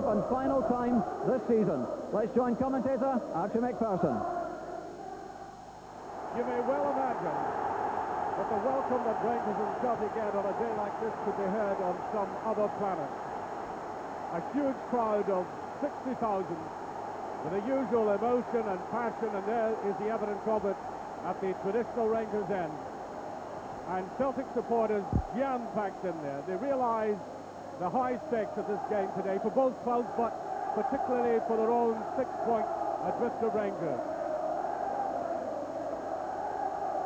and final time this season. Let's join commentator Archie McPherson. You may well imagine that the welcome that Rangers and Celtic get on a day like this could be heard on some other planet. A huge crowd of 60,000 with the usual emotion and passion, and there is the evidence of it at the traditional Rangers end. And Celtic supporters jam-packed in there. They realise the high stakes of this game today for both clubs, but particularly for their own 6-point adrift of Rangers.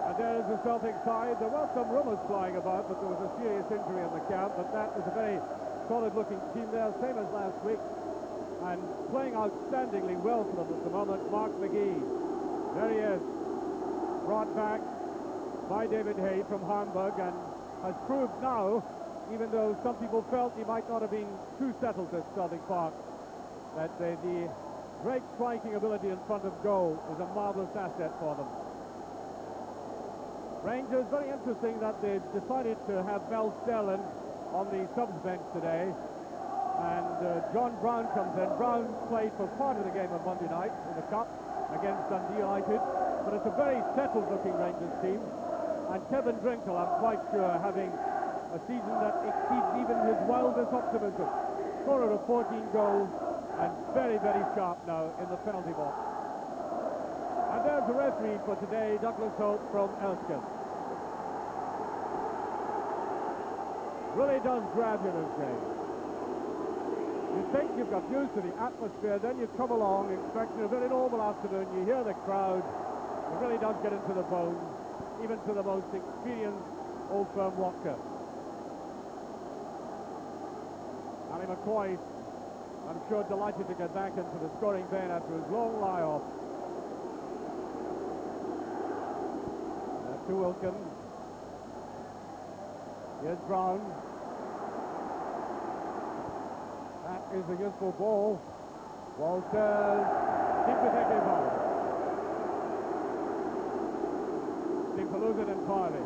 And there is the Celtic side. There were some rumours flying about that there was a serious injury in the camp, but that is a very solid-looking team there, same as last week, and playing outstandingly well for them at the moment. Mark McGee, there he is, brought back by David Hay from Hamburg, and has proved now, even though some people felt he might not have been too settled at Celtic Park, that the great striking ability in front of goal is a marvellous asset for them. Rangers, very interesting that they've decided to have Mel Sterling on the subs bench today, and John Brown comes in. Brown played for part of the game on Monday night in the Cup against Dundee United, but it's a very settled-looking Rangers team, and Kevin Drinkle, I'm quite sure, having a season that exceeds even his wildest optimism. Scorer of 14 goals, and very, very sharp now in the penalty box. And there's the referee for today, Douglas Hope from Erskine. Really does grab you this game. You think you've got used to the atmosphere, then you come along expecting a very normal afternoon, you hear the crowd, it really does get into the bones, even to the most experienced Old Firm watcher. Ali McCoy, I'm sure, delighted to get back into the scoring pen after his long lie-off. To Wilkin. Here's Brown. That is a useful ball. Walters seems to take him out. Seems to lose it entirely.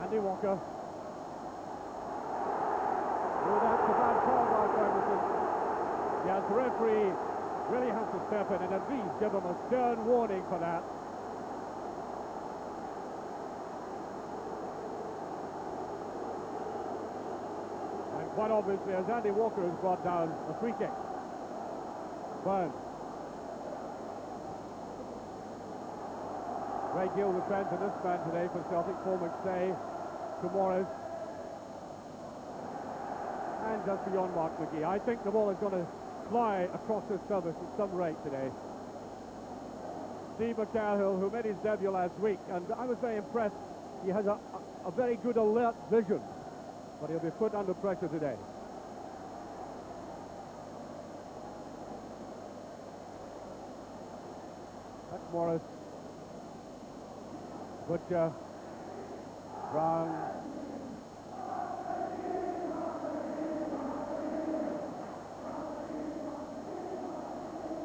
Andy Walker. Oh, that's a bad call by Ferguson. Yes, the referee really has to step in and at least give him a stern warning for that. And quite obviously, as Andy Walker has brought down a free kick. Burns. Great deal of defence in this man today for Celtic. Paul McStay to Morris. And just beyond Mark McGee. I think the ball is going to fly across this surface at some rate today. Steve McCahill, who made his debut last week, and I was very impressed. He has a very good alert vision, but he'll be put under pressure today. That's Morris. Butcher. Brown.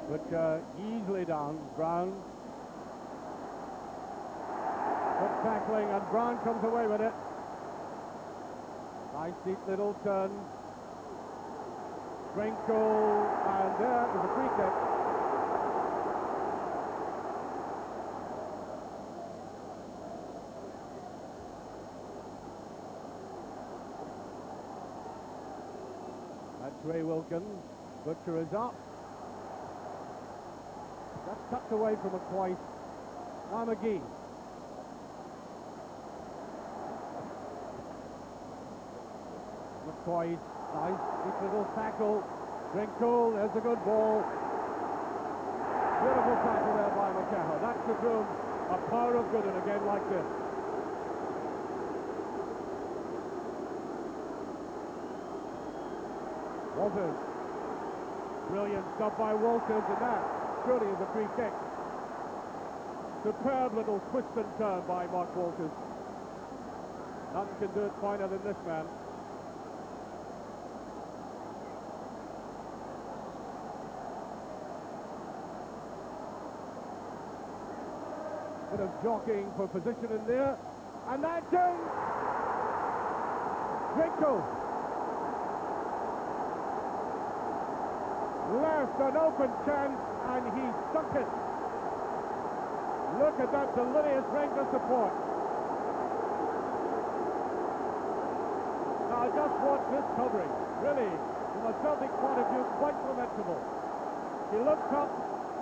But easily down, Brown. Good tackling, and Brown comes away with it. Nice deep little turn. Drinkle, and there is a free kick. That's Ray Wilkin. Butcher is up. That's tucked away from McCoy. Now McGee. McCoy, nice, deep little tackle. Drinkle, there's a good ball. Beautiful tackle there by McCahill. That's the room, a power of good in a game like this. Walters. Brilliant stuff by Walters, and that surely is a free kick. Superb little twist and turn by Mark Walters. None can do it finer than this man. Bit of jockeying for position in there, and that's in! Drinkle! left an open chance and he sunk it. Look at that delirious Rangers support. Now just watch this covering. Really, from a Celtic point of view, quite lamentable. He looked up,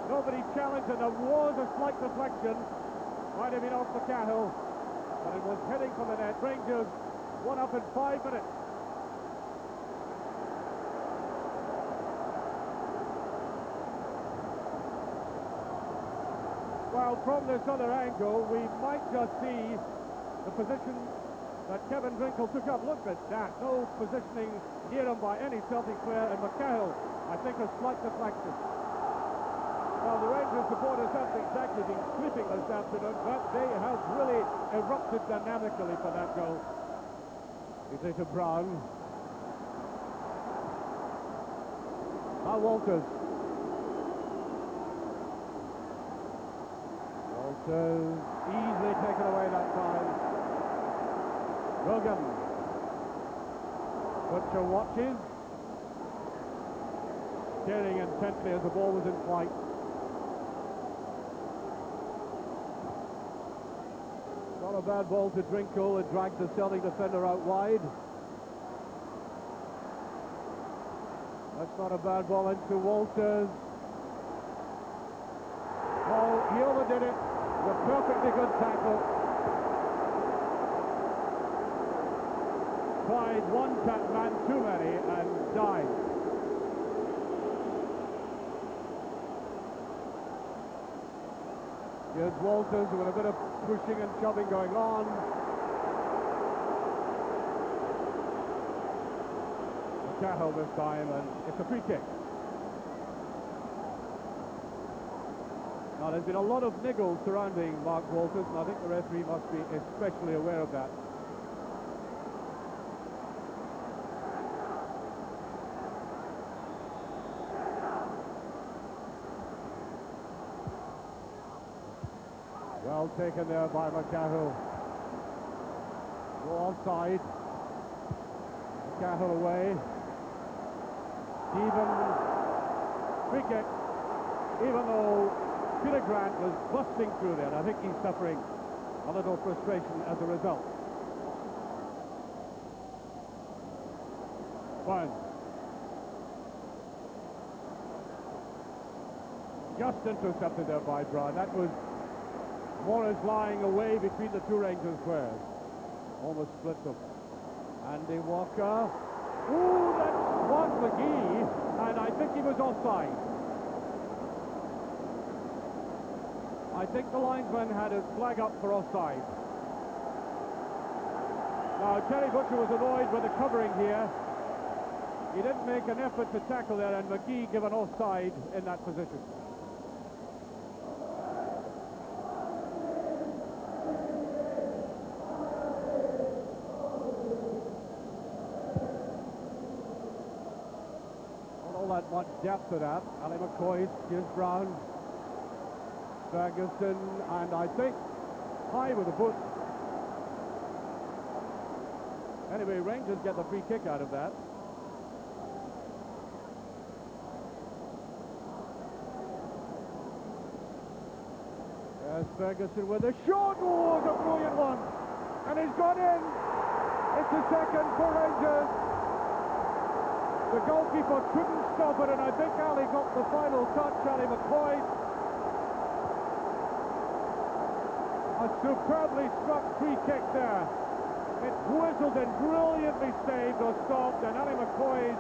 nobody challenged, and there was a slight deflection. Might have been off the Cahill, but it was heading for the net. Rangers one up in 5 minutes. Well, from this other angle, we might just see the position that Kevin Drinkle took up. Look at that. No positioning near him by any Celtic player. And McCahill, I think, a slight deflection. Well, the Rangers supporters haven't exactly been sleeping this afternoon, but they have really erupted dynamically for that goal. You say to Brown. Now Walters. Easily taken away that time. Rogan. Butcher watches. Staring intently as the ball was in flight. Not a bad ball to Drinkle. It dragged the Celtic defender out wide. That's not a bad ball into Walters. Oh, he overdid it. A perfectly good tackle. Tried one man too many and died. Here's Walters with a bit of pushing and shoving going on. Cahill this time, and it's a free kick. Now, there's been a lot of niggles surrounding Mark Walters, and I think the referee must be especially aware of that. Well taken there by McCahill. Go offside. McCahill away. Stevens. Free kick. Even though Peter Grant was busting through there. I think he's suffering a little frustration as a result. Burns. Just intercepted there by Brown. That was Morris lying away between the two Rangers players. Almost split them. Andy Walker. Ooh, that was McGee. And I think he was offside. I think the linesman had his flag up for offside. Now, Terry Butcher was annoyed with the covering here. He didn't make an effort to tackle there, and McGee given offside in that position. Not all that much depth to that. Ali McCoy, here's Brown. Ferguson, and I think high with the foot. Anyway, Rangers get the free kick out of that. There's Ferguson with a shot. Oh, it's a brilliant one. And he's gone in. It's a second for Rangers. The goalkeeper couldn't stop it, and I think Ali got the final touch, Ali McCoy. A superbly struck free kick there. It whistled and brilliantly saved or stopped, and Ali McCoy's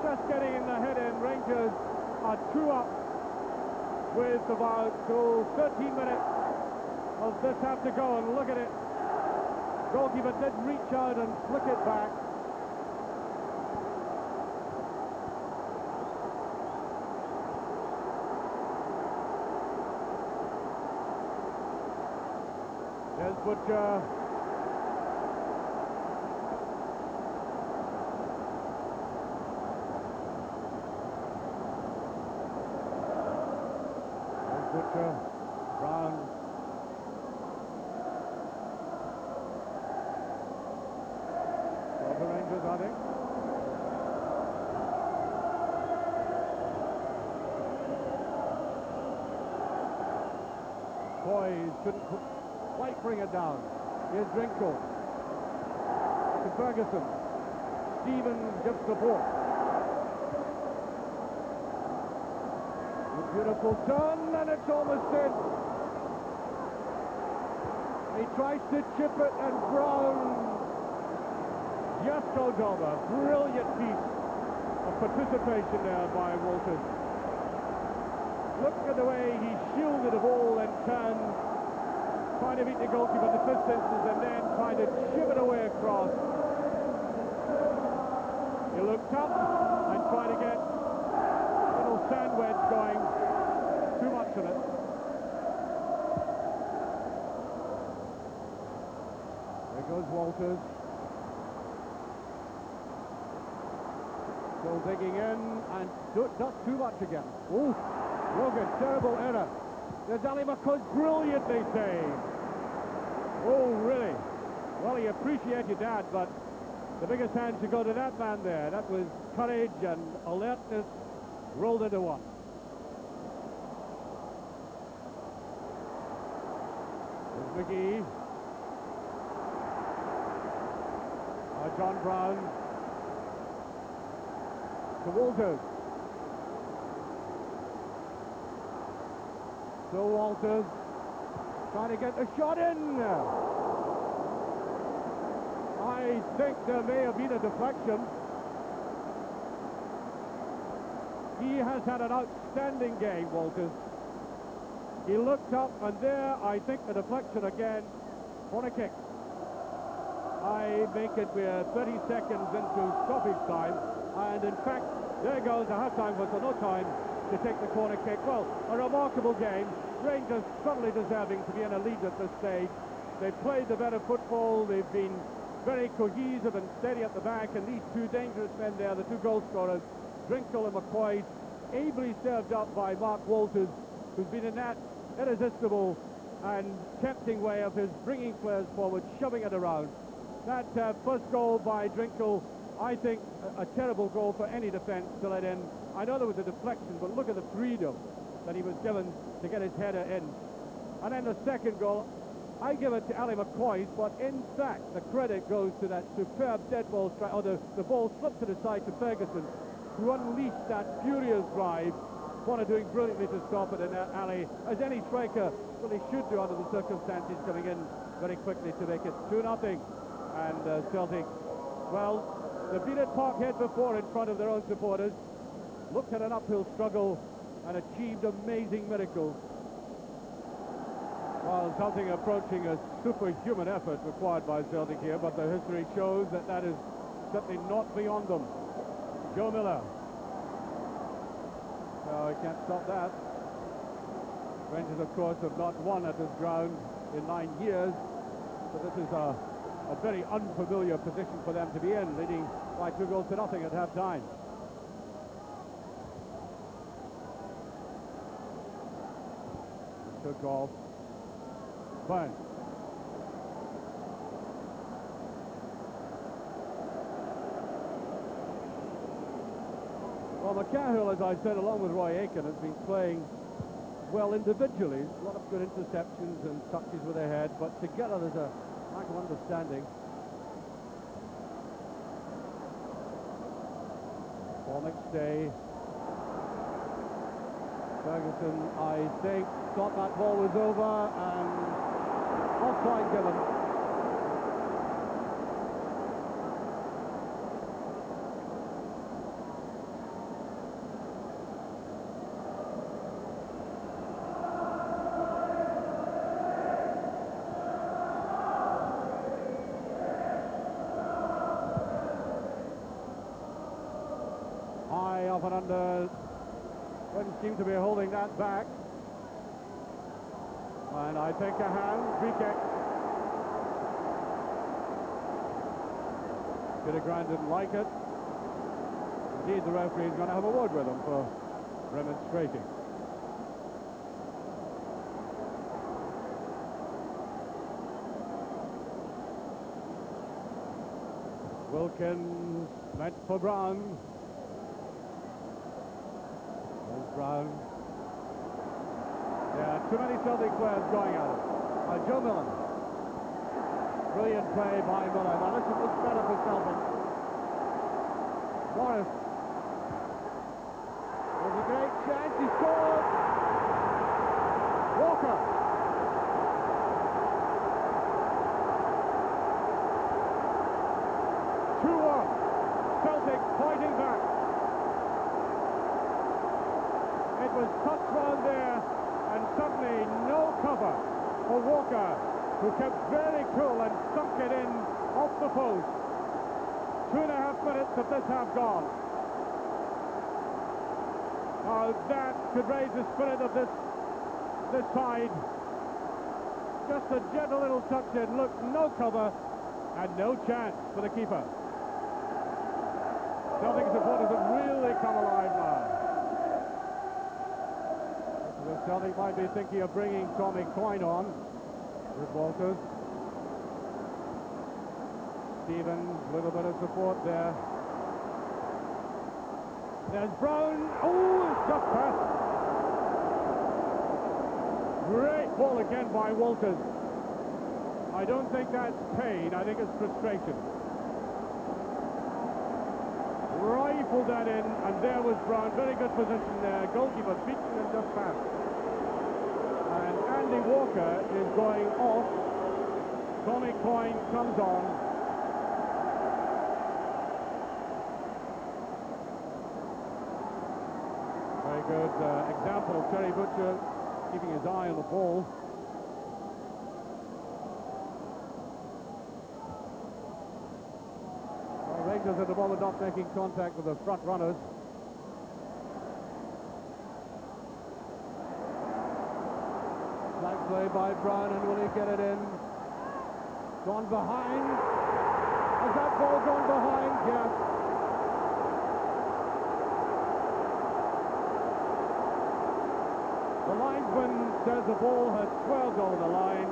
just getting in the head in. Rangers are 2 up with about 13 minutes of this have to go, and look at it. Goalkeeper did reach out and flick it back. There's Butcher. There's Butcher. Brown. For the Rangers, I think. McCoy shouldn't quite bring it down. Here's Drinkle. To Ferguson. Stevens gives support. A beautiful turn, and it's almost in. He tries to chip it, and Brown just goes over. Brilliant piece of participation there by Walters. Look at the way he shielded the ball and turned, trying to beat the goalkeeper in the first instance, and then trying to chip it away across. He looked up and tried to get a little sand wedge going. Too much of it. There goes Walters. Still digging in, and not too much again. Ooh, Logan, terrible error. There's Ali McCoy, brilliantly saved. Oh, really? Well, he appreciated that, but the biggest hand should go to that man there. That was courage and alertness rolled into one. There's McGee. John Brown. To Walters. So Walters trying to get the shot in. I think there may have been a deflection. He has had an outstanding game, Walters. He looked up, and there, I think, the deflection again. Corner kick. I make it, we're 30 seconds into stoppage time, and in fact, there goes the half-time whistle, no time to take the corner kick. Well, a remarkable game. Rangers certainly deserving to be in a lead at this stage. They've played the better football, they've been very cohesive and steady at the back, and these two dangerous men there, the two goal scorers, Drinkle and McCoy, ably served up by Mark Walters, who's been in that irresistible and tempting way of his bringing players forward, shoving it around. That first goal by Drinkle, I think a terrible goal for any defence to let in. I know there was a deflection, but look at the freedom that he was given to get his header in. And then the second goal, I give it to Ali McCoy, but in fact the credit goes to that superb dead ball strike, or the ball slipped to the side to Ferguson, who unleashed that furious drive. Warner doing brilliantly to stop it, and Ali, as any striker really should do under the circumstances, coming in very quickly to make it 2-0. And Celtic, well, they've been at Parkhead before in front of their own supporters, looked at an uphill struggle and achieved amazing miracles. Well, something approaching a superhuman effort required by Celtic here, but the history shows that that is certainly not beyond them. Joe Miller. No, he can't stop that. Rangers, of course, have not won at this ground in 9 years, so this is a very unfamiliar position for them to be in, leading by 2-0 at half-time. Took off. Fine. Well, McCahill, as I said, along with Roy Aitken, has been playing well individually. A lot of good interceptions and touches with their head, but together there's a lack of understanding. Paul McStay. Ferguson, I think, thought that ball was over, and offside given. High off and under. Wouldn't seem to be holding that back. And I think a hand, free kick. Peter Grant didn't like it. Indeed, the referee is going to have a word with him for remonstrating. Wilkins meant for Brown. Brown. Yeah, too many Celtic players going at it. Joe Millen. Brilliant play by Miller. Now this looks better for Celtic. Morris. There's a great chance. He scored. Walker. Celtic fighting back. It was touched round there, and suddenly no cover for Walker, who kept very cool and sunk it in off the post. 2.5 minutes of this half gone. Now that could raise the spirit of this side. Just a gentle little touch in. Look, no cover and no chance for the keeper. Celtic supporters have really come alive now. The Celtic might be thinking of bringing Tommy Coyne on with Walters. Stevens, a little bit of support there. There's Brown. Oh, it's just past. Great ball again by Walters. I don't think that's pain. I think it's frustration. Rifled that in, and there was Brown. Very good position there. Goalkeeper beaten and just past. And Andy Walker is going off. Tommy Coyne comes on. Very good example of Terry Butcher keeping his eye on the ball. Rangers at the moment not making contact with the front runners. Flag play by Brown, and will he get it in? Gone behind. Has that ball gone behind? Yes. The linesman says the ball has swirled over the line.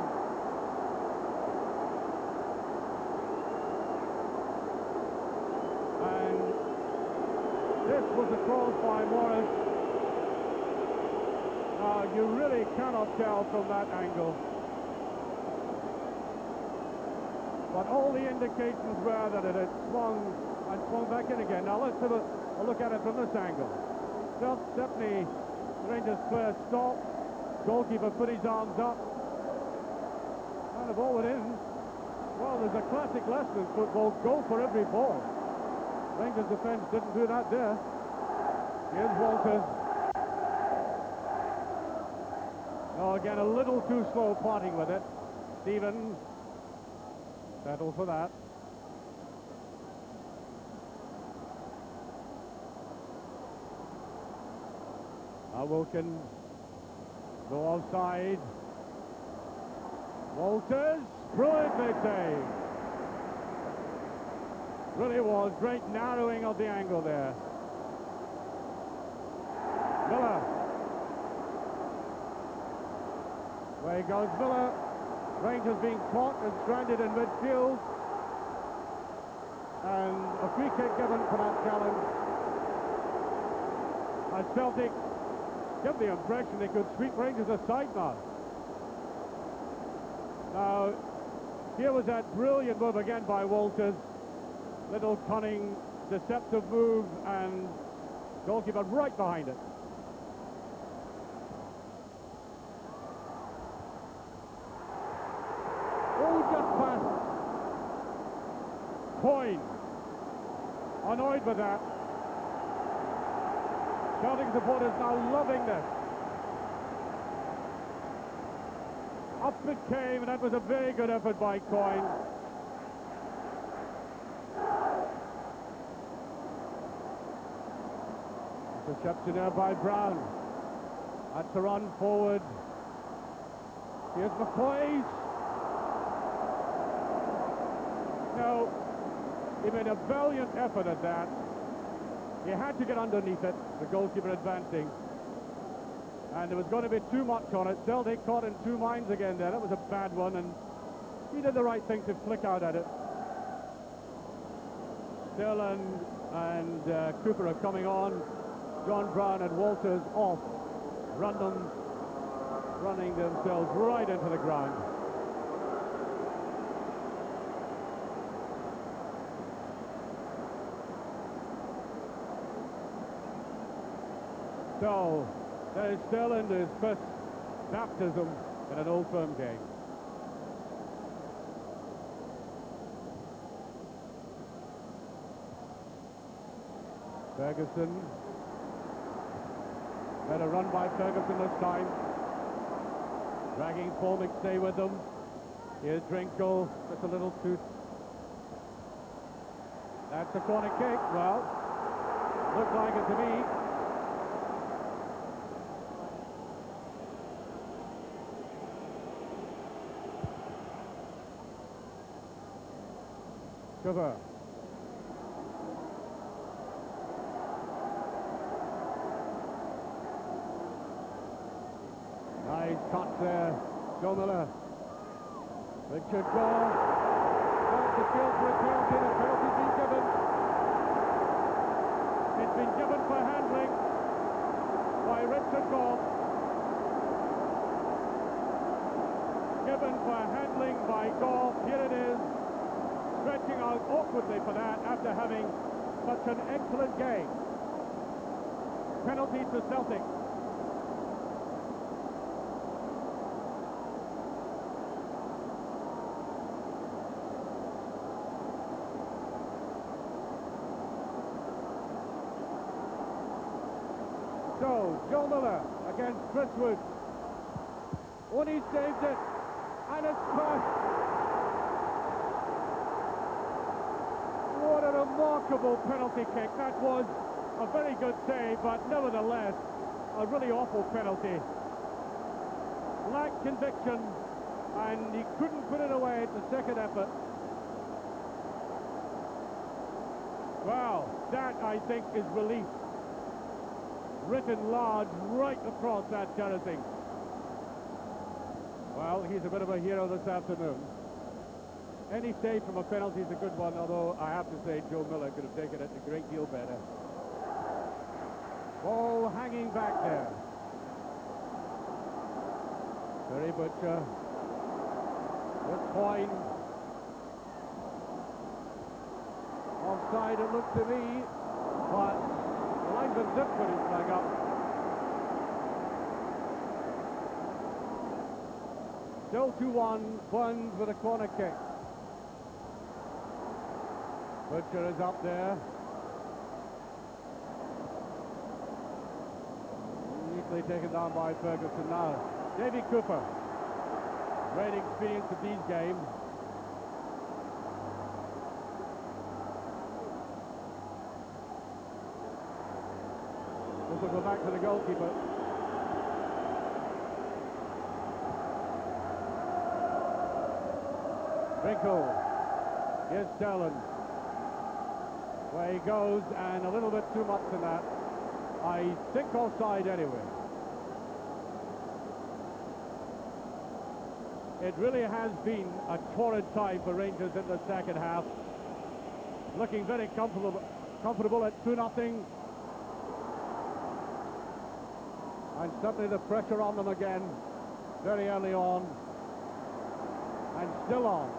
This was a cross by Morris. You really cannot tell from that angle. But all the indications were that it had swung and swung back in again. Now let's have a look at it from this angle. Definitely Rangers player stopped. Goalkeeper put his arms up. And the ball went in. Well, there's a classic lesson in football. Go for every ball. Rangers defence didn't do that there. Here's Walters. Oh, again, a little too slow parting with it. Stevens settled for that. Now Wilkins go offside. Walters, brilliant big save. Really was great narrowing of the angle there. Miller. Away goes Miller. Rangers being caught and stranded in midfield. And a free kick given for that challenge. And Celtic give the impression they could sweep Rangers aside now. Now, here was that brilliant move again by Walters. Little cunning, deceptive move, and goalkeeper right behind it. Oh, just past. Coyne. Annoyed with that. Celtic supporters now loving this. Up it came, and that was a very good effort by Coyne. Interception there by Brown. That's a run forward. Here's McCoy. No, he made a valiant effort at that. He had to get underneath it, the goalkeeper advancing. And there was going to be too much on it. Celtic caught in two minds again there. That was a bad one, and he did the right thing to flick out at it. Dillon and Cooper are coming on. John Brown and Walters off. Rundham running themselves right into the ground. So, there's Sterling, his first baptism in an Old Firm game. Ferguson. Better run by Ferguson this time. Dragging Paul McStay with them. Here's Drinkle, just a little too... That's a corner kick. Well, looks like it to me. Cover. Nice cut there, Joe Miller. Richard Gore. Wants the field for a penalty. The penalty's been given. It's been given for handling by Richard Gore. Given for handling by Gore. Here it is. Stretching out awkwardly for that after having such an excellent game. Penalty to Celtic. So, Joe Miller against Chris Wood. When he saves it, and it's crushed. What a remarkable penalty kick. That was a very good save, but nevertheless, a really awful penalty. Lacked conviction, and he couldn't put it away at the second effort. Well, that, I think, is relief. Written large right across that terracing. Well, he's a bit of a hero this afternoon. Any save from a penalty is a good one, although I have to say Joe Miller could have taken it a great deal better. Ball hanging back there. Terry Butcher. With Coyne. Offside it looked to me, but the linesman did put his flag up. Still 2-1, Burns with a corner kick. Butcher is up there. Neatly taken down by Ferguson now. Davy Cooper. Great experience of these games. This will go back to the goalkeeper. Drinkle. Here's Sterling. Where he goes, and a little bit too much in that. I think offside anyway. It really has been a torrid time for Rangers in the second half. Looking very comfortable at 2-0. And certainly the pressure on them again, very early on. And still on.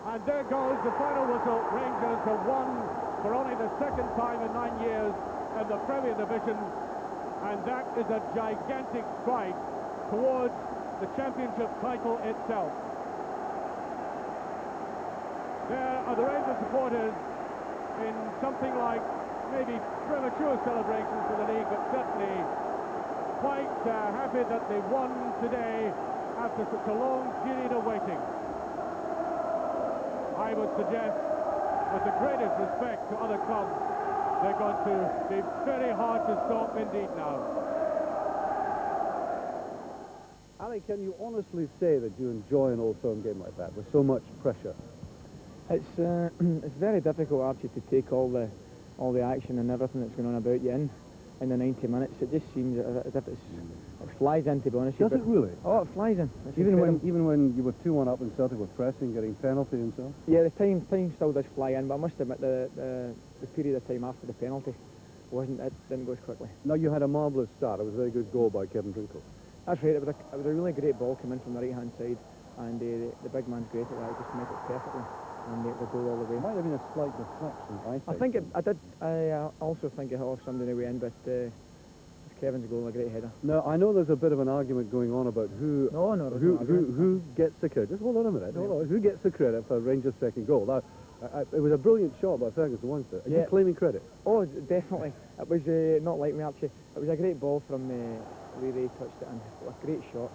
And there goes the final whistle. Rangers have won for only the second time in 9 years in the Premier Division, and that is a gigantic stride towards the championship title itself. There are the Rangers supporters in something like maybe premature celebrations for the league, but certainly quite happy that they won today after such a long period of waiting. I would suggest, with the greatest respect to other clubs, they're going to be very hard to stop indeed now. Ali, can you honestly say that you enjoy an Old Firm game like that with so much pressure? It's very difficult, Archie, to take all the action and everything that's going on about you in the 90 minutes. It just seems as if it flies in, to be honest. Does it really? Oh, it flies in. Even when you were 2-1 up and Celtic were pressing, getting penalty and so on? Yeah, the time still does fly in, but I must admit the period of time after the penalty didn't go as quickly. Now, you had a marvellous start. It was a very good goal by Kevin Drinkle. That's right, it was a really great ball coming from the right-hand side, and the big man's great at that, he just met it perfectly, and the goal all the way. It might have been a slight deflection, I think I also think it hit off somebody in the way in, but it's Kevin's goal, a great header. No, I know there's a bit of an argument going on about who gets the credit. Just hold on a minute, who gets the credit for Rangers' second goal? Now, it was a brilliant shot by Ferguson, wasn't it? Are you claiming credit? Oh, definitely. It was not like me, Archie. It was a great ball from Lee Ray, touched it in. A great shot,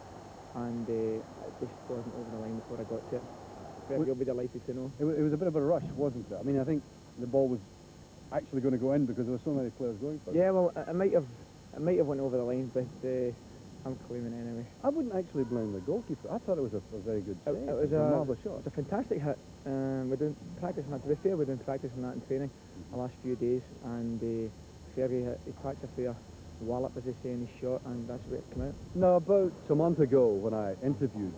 and it just wasn't over the line before I got to it. You'll be delighted to know. It was a bit of a rush, wasn't it? I mean, I think the ball was actually going to go in because there were so many players going for it. Yeah, well, it might have went over the line, but I'm claiming it anyway. I wouldn't actually blame the goalkeeper. I thought it was a very good save. It was a marvellous shot. It was a fantastic hit. We're doing practice on that. To be fair, we're doing practice on that in training the last few days, and Fergie he packed a fair wallop, as they say, in his shot, and that's where it came out. Now, about a month ago, when I interviewed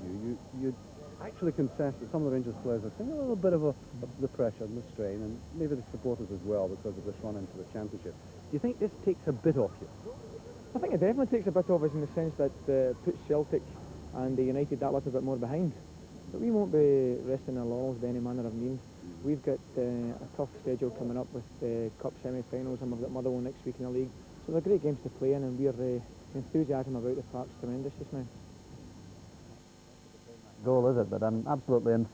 you actually confessed that some of the Rangers players are seeing a little bit of the pressure and the strain, and maybe the supporters as well, because of this run into the championship. Do you think this takes a bit off you? I think it definitely takes a bit off us in the sense that puts Celtic and United that little bit more behind. But we won't be resting our laurels by any manner of means. We've got a tough schedule coming up with cup semi-finals, and we've got Motherwell next week in the league. So they're great games to play in, and we're enthusiasm about the park's tremendous just now. Goal, is it? But I'm absolutely in